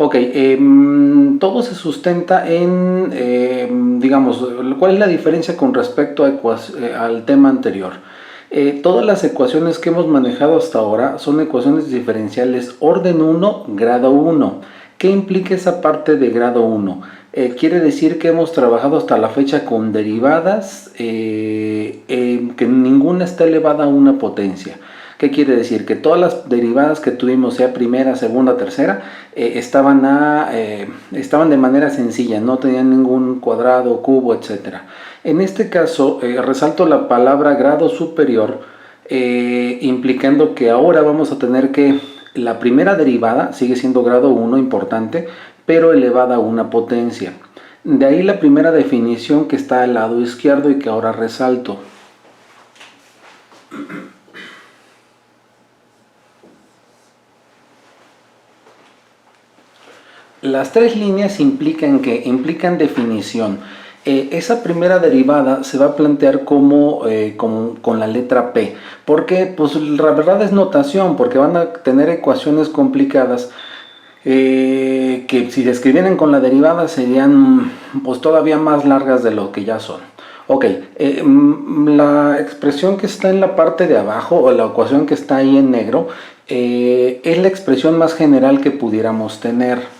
Ok, todo se sustenta en, digamos, ¿cuál es la diferencia con respecto a al tema anterior? Todas las ecuaciones que hemos manejado hasta ahora son ecuaciones diferenciales orden 1, grado 1. ¿Qué implica esa parte de grado 1? Quiere decir que hemos trabajado hasta la fecha con derivadas que ninguna está elevada a una potencia. ¿Qué quiere decir? Que todas las derivadas que tuvimos, sea primera, segunda, tercera, estaban de manera sencilla, no tenían ningún cuadrado, cubo, etc. En este caso, resalto la palabra grado superior, implicando que ahora vamos a tener que la primera derivada sigue siendo grado 1, importante, pero elevada a una potencia. De ahí la primera definición que está al lado izquierdo y que ahora resalto. Las tres líneas implican definición. Esa primera derivada se va a plantear con la letra P. ¿Por qué? Pues la verdad es notación, porque van a tener ecuaciones complicadas que si se escribieran con la derivada serían pues todavía más largas de lo que ya son. Ok, la expresión que está en la parte de abajo, o la ecuación que está ahí en negro, es la expresión más general que pudiéramos tener.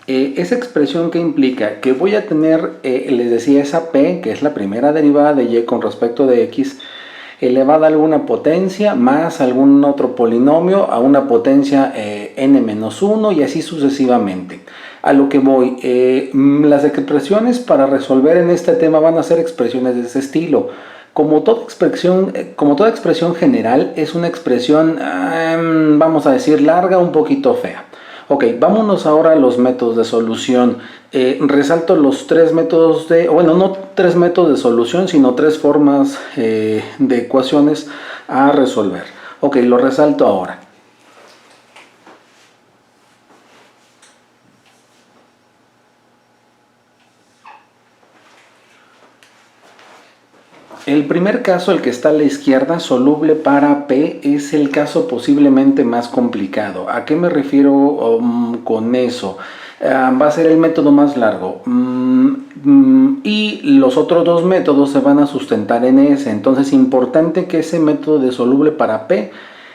Esa expresión que implica que voy a tener, les decía, esa P, que es la primera derivada de Y con respecto de X, elevada a alguna potencia más algún otro polinomio a una potencia n-1 y así sucesivamente. A lo que voy, las expresiones para resolver en este tema van a ser expresiones de ese estilo. Como toda expresión general, es una expresión, vamos a decir, larga, un poquito fea. Ok, vámonos ahora a los métodos de solución. Resalto los tres métodos bueno, no tres métodos de solución, sino tres formas de ecuaciones a resolver. Ok, lo resalto ahora. El primer caso, el que está a la izquierda, soluble para P, es el caso posiblemente más complicado. ¿A qué me refiero con eso? Va a ser el método más largo y los otros dos métodos se van a sustentar en ese. Entonces, importante que ese método de soluble para P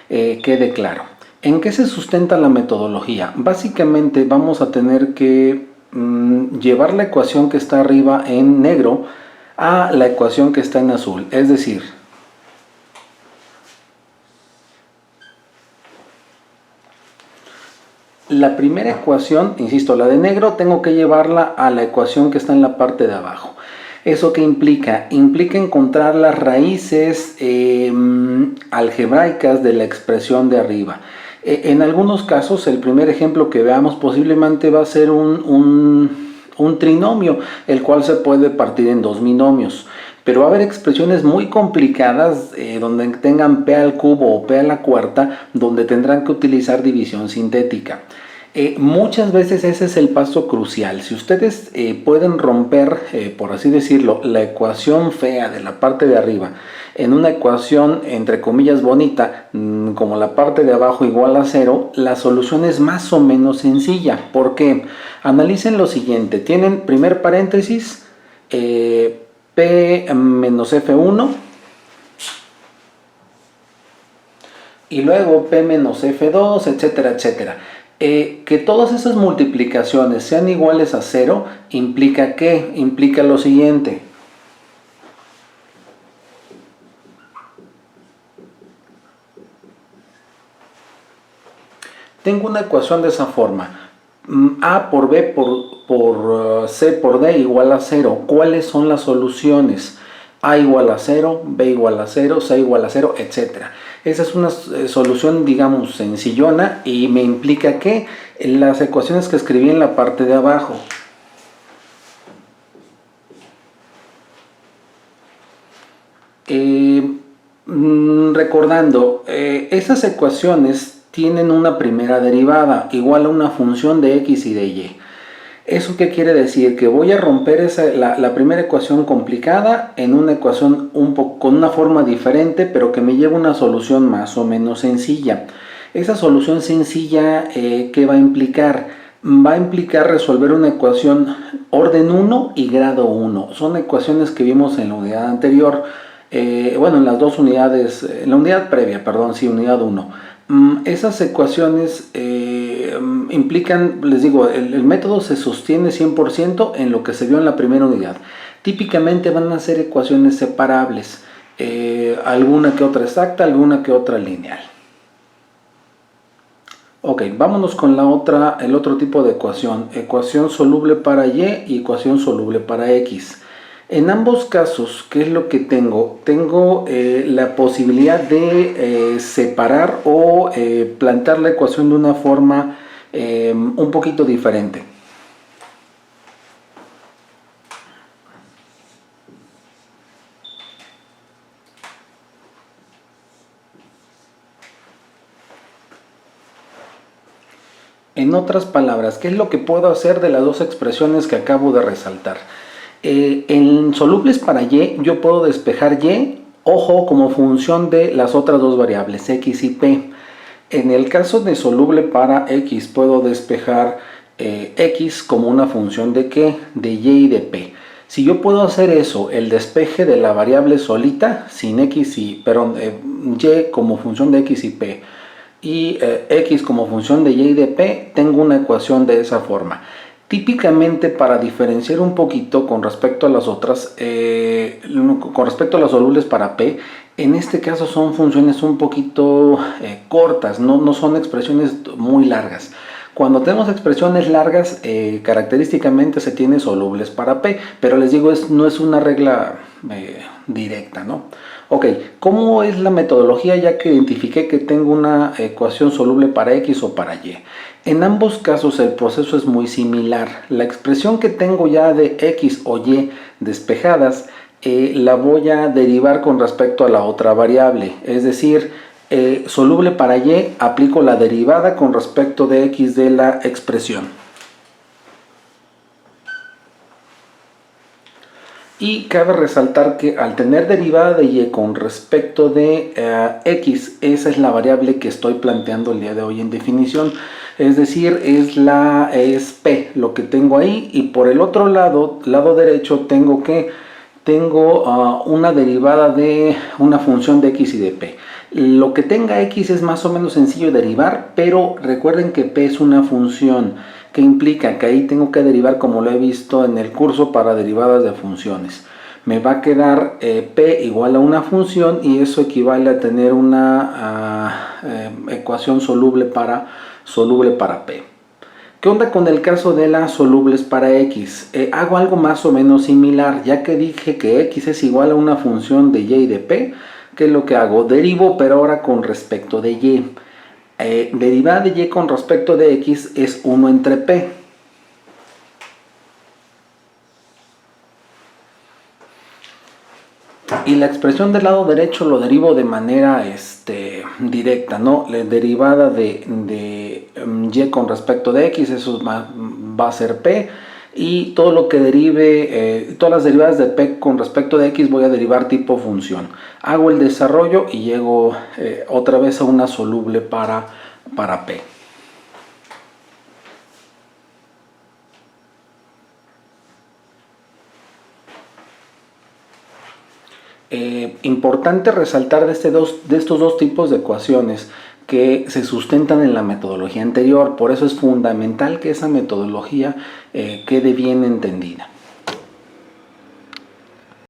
quede claro. ¿En qué se sustenta la metodología? Básicamente vamos a tener que llevar la ecuación que está arriba en negro a la ecuación que está en azul, es decir, la primera ecuación, insisto, la de negro, tengo que llevarla a la ecuación que está en la parte de abajo. ¿Eso qué implica? Implica encontrar las raíces algebraicas de la expresión de arriba. En algunos casos, el primer ejemplo que veamos posiblemente va a ser un trinomio, el cual se puede partir en dos binomios. Pero va a haber expresiones muy complicadas donde tengan p al cubo o p a la cuarta, donde tendrán que utilizar división sintética. Muchas veces ese es el paso crucial. Si ustedes pueden romper, por así decirlo, la ecuación fea de la parte de arriba en una ecuación entre comillas bonita, como la parte de abajo igual a 0, la solución es más o menos sencilla. ¿Por qué? Analicen lo siguiente. Tienen primer paréntesis, P menos F1 y luego P menos F2, etcétera, etcétera. Que todas esas multiplicaciones sean iguales a 0 implica ¿qué? Implica lo siguiente. Tengo una ecuación de esa forma. A por B por C por D igual a 0. ¿Cuáles son las soluciones? A igual a 0, B igual a 0, C igual a 0, etc. Esa es una solución, digamos, sencillona y me implica que las ecuaciones que escribí en la parte de abajo. Recordando, esas ecuaciones tienen una primera derivada igual a una función de x y de y. ¿Eso qué quiere decir? Que voy a romper la primera ecuación complicada en una ecuación con una forma diferente, pero que me lleva a una solución más o menos sencilla. Esa solución sencilla, ¿qué va a implicar? Va a implicar resolver una ecuación orden 1 y grado 1. Son ecuaciones que vimos en la unidad anterior, en las dos unidades, en la unidad previa, perdón, sí, unidad 1. Esas ecuaciones implican, les digo, el método se sostiene 100% en lo que se vio en la primera unidad. Típicamente van a ser ecuaciones separables, alguna que otra exacta, alguna que otra lineal. Ok, vámonos con el otro tipo de ecuación soluble para y ecuación soluble para x. En ambos casos, ¿qué es lo que tengo? Tengo la posibilidad de separar o plantear la ecuación de una forma un poquito diferente. En otras palabras, ¿qué es lo que puedo hacer de las dos expresiones que acabo de resaltar? En solubles para y, yo puedo despejar y, ojo, como función de las otras dos variables, x y p. En el caso de soluble para x, puedo despejar x como una función de ¿qué? De y y de p. Si yo puedo hacer eso, el despeje de la variable solita, sin x y, y como función de x y p, y x como función de y y de p, tengo una ecuación de esa forma. Típicamente, para diferenciar un poquito con respecto a las otras, con respecto a las solubles para p, en este caso son funciones un poquito cortas, no son expresiones muy largas. Cuando tenemos expresiones largas, característicamente se tiene solubles para p, pero les digo, no es una regla directa, ¿no? Ok, ¿cómo es la metodología ya que identifiqué que tengo una ecuación soluble para x o para y? En ambos casos el proceso es muy similar. La expresión que tengo ya de x o y despejadas la voy a derivar con respecto a la otra variable. Es decir, soluble para y, aplico la derivada con respecto de x de la expresión. Y cabe resaltar que al tener derivada de y con respecto de x, esa es la variable que estoy planteando el día de hoy en definición. Es decir, es p lo que tengo ahí, y por el otro lado derecho, tengo una derivada de una función de x y de p. Lo que tenga x es más o menos sencillo derivar, pero recuerden que p es una función, que implica que ahí tengo que derivar como lo he visto en el curso para derivadas de funciones. Me va a quedar p igual a una función, y eso equivale a tener una ecuación soluble para p. ¿Qué onda con el caso de las solubles para x? Hago algo más o menos similar, ya que dije que x es igual a una función de y y de p. ¿Qué es lo que hago? Derivo, pero ahora con respecto de y. Derivada de y con respecto de x es 1 entre p. Y la expresión del lado derecho lo derivo de manera directa, ¿no? La derivada de y con respecto de x, eso va a ser p. Y todo lo que derive, todas las derivadas de p con respecto de x voy a derivar tipo función. Hago el desarrollo y llego otra vez a una soluble para p. Importante resaltar de estos dos tipos de ecuaciones que se sustentan en la metodología anterior. Por eso es fundamental que esa metodología quede bien entendida.